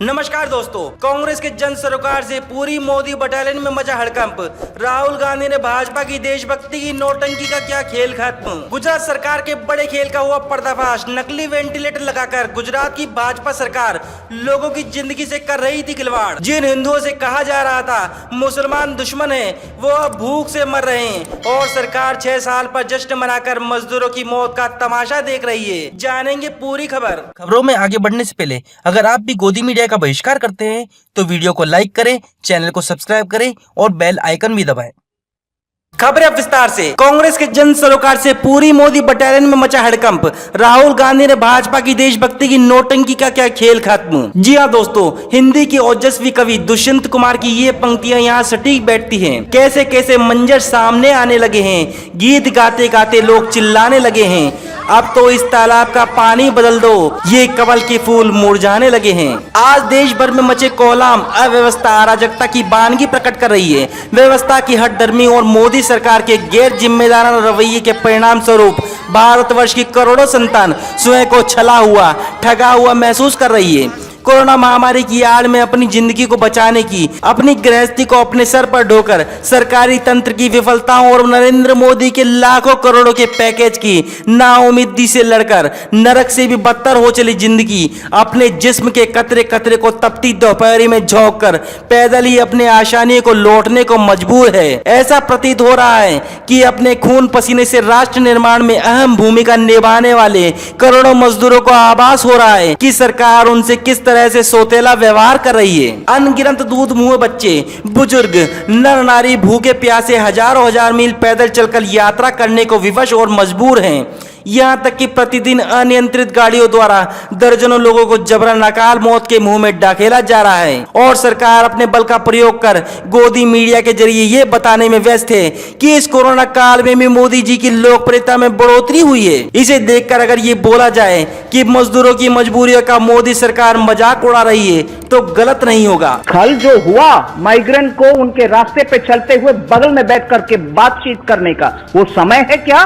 नमस्कार दोस्तों, कांग्रेस के जन सरोकार से पूरी मोदी बटालियन में मचा हड़कंप। राहुल गांधी ने भाजपा की देशभक्ति की नौटंकी का किया खेल खत्म। गुजरात सरकार के बड़े खेल का हुआ पर्दाफाश। नकली वेंटिलेटर लगाकर गुजरात की भाजपा सरकार लोगों की जिंदगी से कर रही थी खिलवाड़। जिन हिंदुओं से कहा जा रहा था मुसलमान दुश्मन है, वो अब भूख से मर रहे हैं और सरकार 6 साल पर जश्न मनाकर मजदूरों की मौत का तमाशा देख रही है। जानेंगे पूरी खबरों में आगे बढ़ने से पहले अगर आप भी गोदी मीडिया का बहिष्कार करते हैं तो वीडियो को लाइक करें, चैनल को सब्सक्राइब करें और बेल आइकन भी दबाएं। खबरें अब विस्तार से। कांग्रेस के जन सरोकार से पूरी मोदी बटालियन में मचा हड़कंप। राहुल गांधी ने भाजपा की देशभक्ति की नौटंकी का क्या खेल खत्म। जी हाँ दोस्तों, हिंदी के ओजस्वी कवि दुष्यंत कुमार की ये पंक्तियां यहाँ सटीक बैठती हैं। कैसे कैसे मंजर सामने आने लगे हैं, गीत गाते गाते लोग चिल्लाने लगे हैं, अब तो इस तालाब का पानी बदल दो, ये कमल के फूल मुरझाने लगे हैं। आज देश भर में मचे कोहराम अव्यवस्था अराजकता की बानगी प्रकट कर रही है। व्यवस्था की हठधर्मी और मोदी सरकार के गैर जिम्मेदाराना रवैये के परिणाम स्वरूप भारतवर्ष की करोड़ों संतान स्वयं को छला हुआ, ठगा हुआ महसूस कर रही है। कोरोना महामारी की आड़ में अपनी जिंदगी को बचाने की अपनी गृहस्थी को अपने सर पर ढोकर सरकारी तंत्र की विफलताओं और नरेंद्र मोदी के लाखों करोड़ों के पैकेज की नाउम्मीदी से लड़कर नरक से भी बदतर हो चली जिंदगी अपने जिस्म के कतरे कतरे को तपती दोपहरी में झोंक कर पैदल ही अपने आशानी को लौटने को मजबूर है। ऐसा प्रतीत हो रहा है कि अपने खून पसीने से राष्ट्र निर्माण में अहम भूमिका निभाने वाले करोड़ों मजदूरों को आभास हो रहा है कि सरकार उनसे किस तरह से सोतेला व्यवहार कर रही है। अनगिनत दूध मुंह बच्चे, बुजुर्ग, नर नारी भूखे प्यासे हजारों हजार मील पैदल चलकर यात्रा करने को विवश और मजबूर हैं। यहाँ तक कि प्रतिदिन अनियंत्रित गाड़ियों द्वारा दर्जनों लोगों को जबरन अकाल मौत के मुंह में ढकेला जा रहा है और सरकार अपने बल का प्रयोग कर गोदी मीडिया के जरिए ये बताने में व्यस्त है कि इस कोरोना काल में भी मोदी जी की लोकप्रियता में बढ़ोतरी हुई है। इसे देखकर अगर ये बोला जाए कि मजदूरों की मजबूरियों का मोदी सरकार मजाक उड़ा रही है तो गलत नहीं होगा। कल जो हुआ माइग्रेंट को उनके रास्ते पे चलते हुए बगल में बैठ करके बातचीत करने का, वो समय है क्या?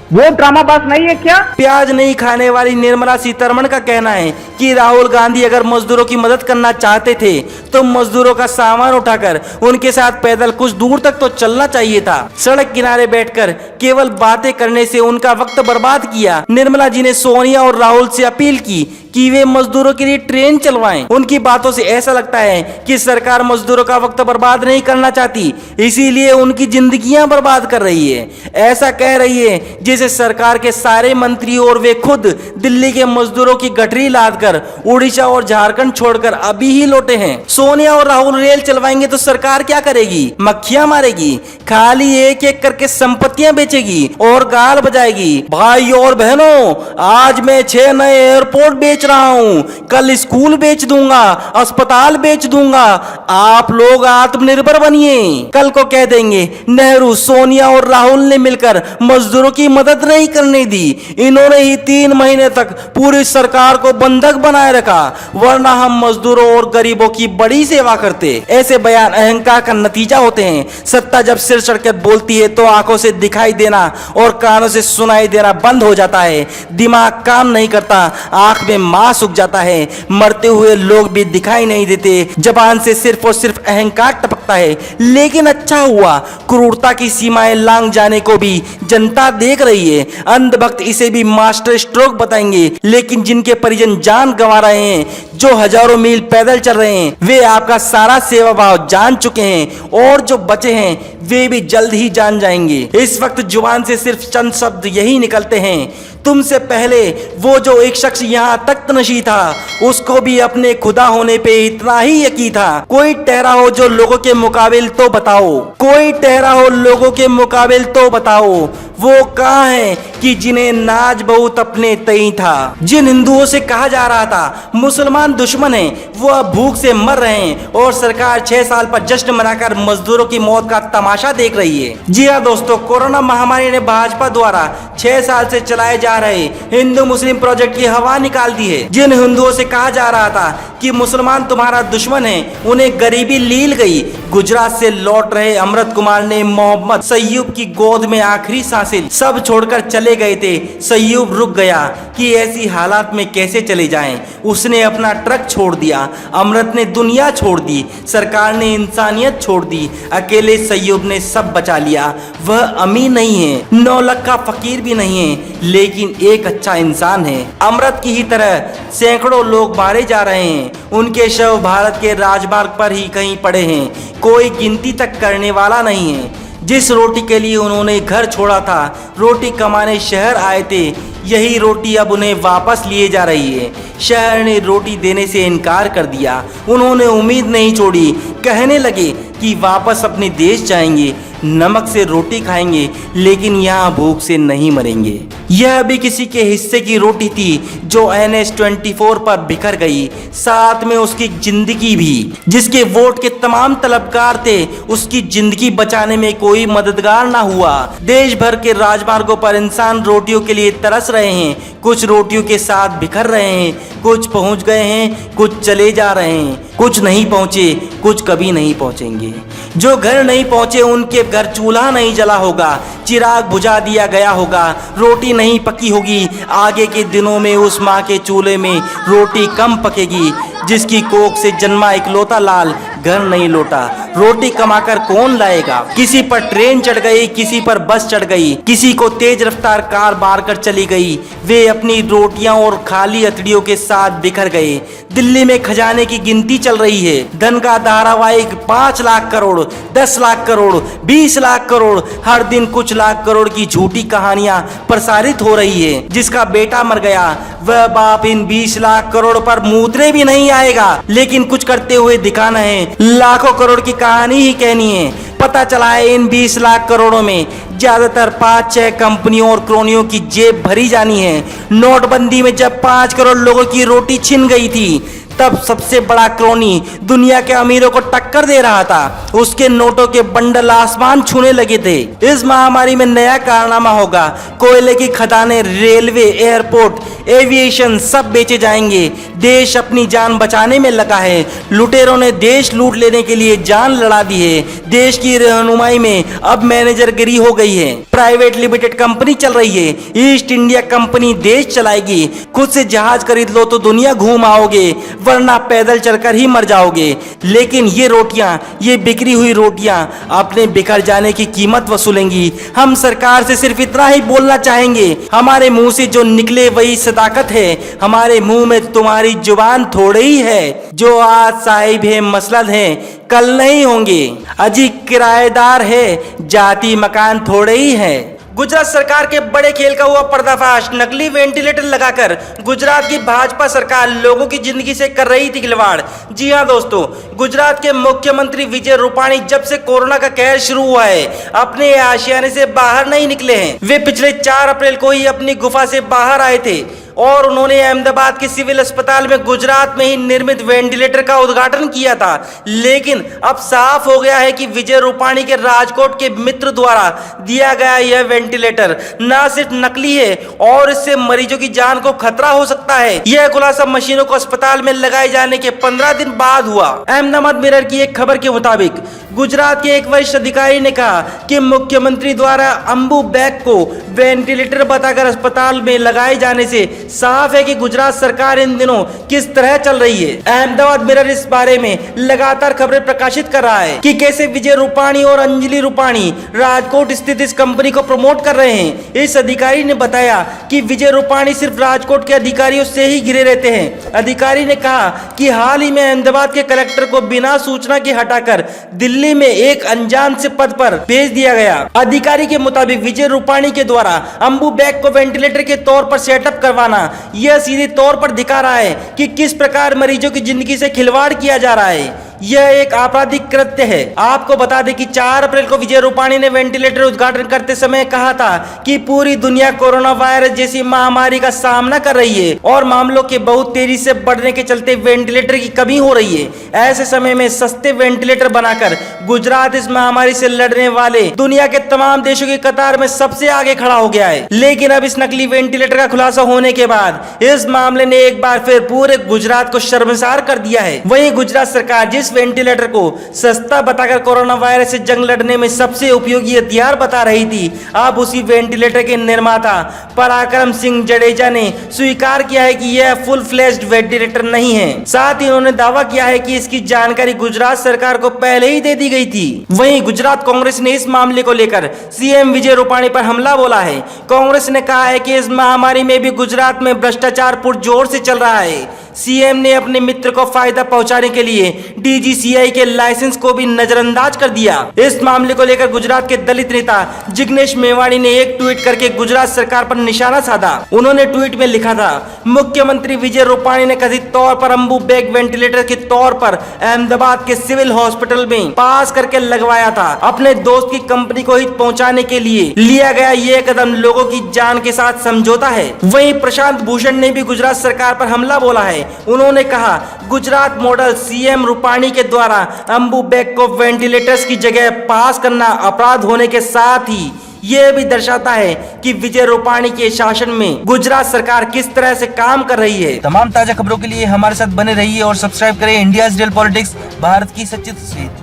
वो ड्रामाबाज नहीं है क्या? प्याज नहीं खाने वाली निर्मला सीतारमण का कहना है कि राहुल गांधी अगर मजदूरों की मदद करना चाहते थे तो मजदूरों का सामान उठाकर उनके साथ पैदल कुछ दूर तक तो चलना चाहिए था। सड़क किनारे बैठकर केवल बातें करने से उनका वक्त बर्बाद किया। निर्मला जी ने सोनिया और राहुल से अपील की कि वे मजदूरों के लिए ट्रेन चलवाएं। उनकी बातों से ऐसा लगता है कि सरकार मजदूरों का वक्त बर्बाद नहीं करना चाहती, इसीलिए उनकी जिंदगियां बर्बाद कर रही है। ऐसा कह रही है जैसे सरकार के सारे मंत्री और वे खुद दिल्ली के मजदूरों की गठरी लादकर उड़ीसा और झारखंड छोड़कर अभी ही लौटे हैं। सोनिया और राहुल रेल चलवाएंगे तो सरकार क्या करेगी? मक्खियां मारेगी, खाली एक एक करके संपत्तियां बेचेगी और गाल बजाएगी। भाई और बहनों, आज मैं 6 नए एयरपोर्ट बेच रहा हूं, कल स्कूल बेच दूंगा, अस्पताल बेच दूंगा। आप लोग आत्मनिर्भर बनिए। कल को कह देंगे नेहरू, सोनिया और राहुल ने मिलकर मजदूरों की मदद नहीं करने दी, इन्होंने ही 3 महीने तक पूरी सरकार को बंधक बनाए रखा, वरना हम मजदूरों और गरीबों की बड़ी सेवा करते। ऐसे बयान अहंकार का नतीजा होते हैं। सत्ता जब सिर चढ़कर बोलती है तो आंखों से दिखाई देना और कानों से सुनाई देना बंद हो जाता है। दिमाग काम नहीं करता, आंख में मांस सूख जाता है, मरते हुए लोग भी दिखाई नहीं देते, जबान से सिर्फ और सिर्फ अहंकार टपकता है। लेकिन अच्छा हुआ, क्रूरता की सीमाएं लांघ जाने को भी जनता देख रही है। अंधभक्त इसे भी मास्टर स्ट्रोक बताएंगे, लेकिन जिनके परिजन जान गंवा रहे हैं, जो हजारों मील पैदल चल रहे हैं, वे आपका सारा सेवा भाव जान चुके हैं और जो बचे हैं वे भी जल्द ही जान जाएंगे। इस वक्त जुबान से सिर्फ चंद शब्द यही निकलते हैं, तुमसे पहले वो जो एक शख्स यहाँ तख्त नशी था उसको भी अपने खुदा होने पे इतना ही यकीन था। कोई ठहरा हो जो लोगों के मुकाबिल तो बताओ, कोई ठहरा हो लोगों के मुकाबिल तो बताओ, वो कहाँ है कि जिन्हें नाज बहुत अपने तई था। जिन हिंदुओं से कहा जा रहा था मुसलमान दुश्मन हैं, वो अब भूख से मर रहे हैं और सरकार 6 साल पर जश्न मनाकर मजदूरों की मौत का तमाशा देख रही है। जी हाँ दोस्तों, कोरोना महामारी ने भाजपा द्वारा 6 साल से चलाए जा रहे हिंदू मुस्लिम प्रोजेक्ट की हवा निकाल दी है। जिन हिंदुओं से कहा जा रहा था कि मुसलमान तुम्हारा दुश्मन है, उन्हें गरीबी लील गई, गुजरात से लौट रहे अमृत कुमार ने मोहम्मद सैयूब की गोद में आखिरी सांसें सब छोड़कर चले गए थे। सैयूब रुक गया कि ऐसी हालात में कैसे चले जाएं। उसने अपना ट्रक छोड़ दिया। अमृत ने दुनिया छोड़ दी। सरकार ने इंसानियत छोड़ दी। अकेले सैयूब ने सब बचा लिया। वह अमीर नहीं है, 9 लाख का फकीर भी नहीं है, लेकिन एक अच्छा इंसान है। अमृत की ही तरह सैकड़ों लोग मारे जा रहे हैं। उनके शव भारत के राजमार्ग पर ही कहीं पड़े हैं। कोई गिनती तक करने वाला नहीं है। जिस रोटी के लिए उन्होंने घर छोड़ा था, रोटी कमाने शहर आए थे, यही रोटी अब उन्हें वापस लिए जा रही है। शहर ने रोटी देने से इनकार कर दिया। उन्होंने उम्मीद नहीं छोड़ी। कहने लगे कि वापस अपने देश जाएंगे, नमक से रोटी खाएंगे, लेकिन यहाँ भूख से नहीं मरेंगे। यह भी किसी के हिस्से की रोटी थी जो NH-24 पर बिखर गई, साथ में उसकी जिंदगी भी। जिसके वोट के तमाम तलबगार थे, उसकी जिंदगी बचाने में कोई मददगार ना हुआ। देश भर के राजमार्गों पर इंसान रोटियों के लिए तरस रहे हैं। कुछ रोटियों के साथ बिखर रहे हैं, कुछ पहुंच गए हैं, कुछ चले जा रहे हैं, कुछ नहीं पहुंचे, कुछ कभी नहीं पहुंचेंगे। जो घर नहीं पहुंचे उनके घर चूल्हा नहीं जला होगा, चिराग बुझा दिया गया होगा, रोटी नहीं पकी होगी। आगे के दिनों में उस माँ के चूल्हे में रोटी कम पकेगी जिसकी कोख से जन्मा इकलौता लाल घर नहीं लौटा। रोटी कमाकर कौन लाएगा? किसी पर ट्रेन चढ़ गई, किसी पर बस चढ़ गई, किसी को तेज रफ्तार कार मार कर चली गई। वे अपनी रोटियां और खाली हथड़ियों के साथ बिखर गए। दिल्ली में खजाने की गिनती चल रही है। धन का धारावाहिक 5 लाख करोड़, 10 लाख करोड़, 20 लाख करोड़, हर दिन कुछ लाख करोड़ की झूठी कहानियां प्रसारित हो रही है। जिसका बेटा मर गया, वह बाप इन 20 लाख करोड़ पर मूतरे भी नहीं आएगा, लेकिन कुछ करते हुए दिखाना है। लाखों करोड़ की कहानी ही कहनी है। पता चला है इन 20 लाख करोड़ों में ज्यादातर 5-6 कंपनियों और क्रोनियों की जेब भरी जानी है। नोटबंदी में जब 5 करोड़ लोगों की रोटी छिन गई थी, तब सबसे बड़ा क्रोनी दुनिया के अमीरों को टक्कर दे रहा था। उसके नोटों के बंडल आसमान छूने लगे थे। इस महामारी में नया कारनामा होगा। कोयले की खदानें, रेलवे, एयरपोर्ट, एविएशन सब बेचे जाएंगे। देश अपनी जान बचाने में लगा है। लुटेरों ने देश लूट लेने के लिए जान लड़ा दी है। देश की रहनुमाई में अब मैनेजरगिरी हो गई है। प्राइवेट लिमिटेड कंपनी चल रही है। ईस्ट इंडिया कंपनी देश चलाएगी। खुद से जहाज खरीद लो तो दुनिया घूम आओगे, वरना पैदल चलकर ही मर जाओगे। लेकिन ये रोटियां, ये बिखरी हुई रोटियां अपने बिखर जाने की कीमत वसूलेंगी। हम सरकार से सिर्फ इतना ही बोलना चाहेंगे, हमारे मुंह से जो निकले वही सदाकत है। हमारे मुंह में तुम्हारी जुबान थोड़ी ही है। जो आज साहिब है मसलद है, कल नहीं होंगे। अजी किराएदार है, जाति मकान थोड़े ही है। गुजरात सरकार के बड़े खेल का हुआ पर्दाफाश। नकली वेंटिलेटर लगाकर गुजरात की भाजपा सरकार लोगों की जिंदगी से कर रही थी खिलवाड़। जी हां दोस्तों, गुजरात के मुख्यमंत्री विजय रूपाणी जब से कोरोना का कहर शुरू हुआ है, अपने आशियाने से बाहर नहीं निकले हैं। वे पिछले 4 अप्रैल को ही अपनी गुफा से बाहर आए थे और उन्होंने अहमदाबाद के सिविल अस्पताल में गुजरात में ही निर्मित वेंटिलेटर का उद्घाटन किया था। लेकिन अब साफ हो गया है कि विजय रूपाणी के राजकोट के मित्र द्वारा दिया गया यह वेंटिलेटर न सिर्फ नकली है और इससे मरीजों की जान को खतरा हो सकता है। यह खुलासा मशीनों को अस्पताल में लगाए जाने के 15 दिन बाद हुआ। अहमदाबाद मिरर की एक खबर के मुताबिक गुजरात के एक वरिष्ठ अधिकारी ने कहा कि मुख्यमंत्री द्वारा अंबु बैग को वेंटिलेटर बताकर अस्पताल में लगाए जाने से साफ है कि गुजरात सरकार इन दिनों किस तरह चल रही है। अहमदाबाद मिरर इस बारे में लगातार खबरें प्रकाशित कर रहा है कि कैसे विजय रूपाणी और अंजलि रूपाणी राजकोट स्थित इस कंपनी को प्रमोट कर रहे हैं। इस अधिकारी ने बताया कि विजय रूपाणी सिर्फ राजकोट के अधिकारियों से ही घिरे रहते हैं। अधिकारी ने कहा कि हाल ही में अहमदाबाद के कलेक्टर को बिना सूचना के हटाकर दिल्ली में एक अनजान से पद पर भेज दिया गया। अधिकारी के मुताबिक विजय रूपाणी के द्वारा अंबु बैग को वेंटिलेटर के तौर पर सेटअप करवाना, यह सीधे तौर पर दिखा रहा है कि किस प्रकार मरीजों की जिंदगी से खिलवाड़ किया जा रहा है। यह एक आपराधिक कृत्य है। आपको बता दें कि 4 अप्रैल को विजय रूपाणी ने वेंटिलेटर उद्घाटन करते समय कहा था कि पूरी दुनिया कोरोना वायरस जैसी महामारी का सामना कर रही है और मामलों के बहुत तेजी से बढ़ने के चलते वेंटिलेटर की कमी हो रही है। ऐसे समय में सस्ते वेंटिलेटर बनाकर गुजरात इस महामारी से लड़ने वाले दुनिया के तमाम देशों की कतार में सबसे आगे खड़ा हो गया है। लेकिन अब इस नकली वेंटिलेटर का खुलासा होने के बाद इस मामले ने एक बार फिर पूरे गुजरात को शर्मसार कर दिया है। वहीं गुजरात सरकार जिस वेंटिलेटर को सस्ता बताकर कोरोना वायरस से जंग लड़ने में सबसे उपयोगी हथियार बता रही थी, अब उसी वेंटिलेटर के निर्माता पराक्रम सिंह जडेजा ने स्वीकार किया है कि यह फुल फ्लेज्ड वेंटिलेटर नहीं है। साथ ही उन्होंने दावा किया है कि इसकी जानकारी गुजरात सरकार को पहले ही दे दी गई थी। वहीं गुजरात कांग्रेस ने इस मामले को लेकर सीएम विजय रूपाणी पर हमला बोला है। कांग्रेस ने कहा है कि इस महामारी में भी गुजरात में भ्रष्टाचार पुरजोर से चल रहा है। सीएम ने अपने मित्र को फायदा पहुंचाने के लिए डीजीसीआई के लाइसेंस को भी नजरअंदाज कर दिया। इस मामले को लेकर गुजरात के दलित नेता जिग्नेश मेवाणी ने एक ट्वीट करके गुजरात सरकार पर निशाना साधा। उन्होंने ट्वीट में लिखा था, मुख्यमंत्री विजय रूपाणी ने कथित तौर पर अंबु बैग वेंटिलेटर के तौर पर अहमदाबाद के सिविल हॉस्पिटल में पास करके लगवाया था। अपने दोस्त की कंपनी को हित पहुंचाने के लिए लिया गया यह कदम लोगों की जान के साथ समझौता है। वहीं प्रशांत भूषण ने भी गुजरात सरकार पर हमला बोला है। उन्होंने कहा, गुजरात मॉडल सीएम रूपाणी के द्वारा अंबु बैग को वेंटिलेटर्स की जगह पास करना अपराध होने के साथ ही यह भी दर्शाता है कि विजय रूपाणी के शासन में गुजरात सरकार किस तरह से काम कर रही है। तमाम ताजा खबरों के लिए हमारे साथ बने रहिए और सब्सक्राइब करें इंडियाज रियल पॉलिटिक्स, भारत की सच्ची तस्वीर।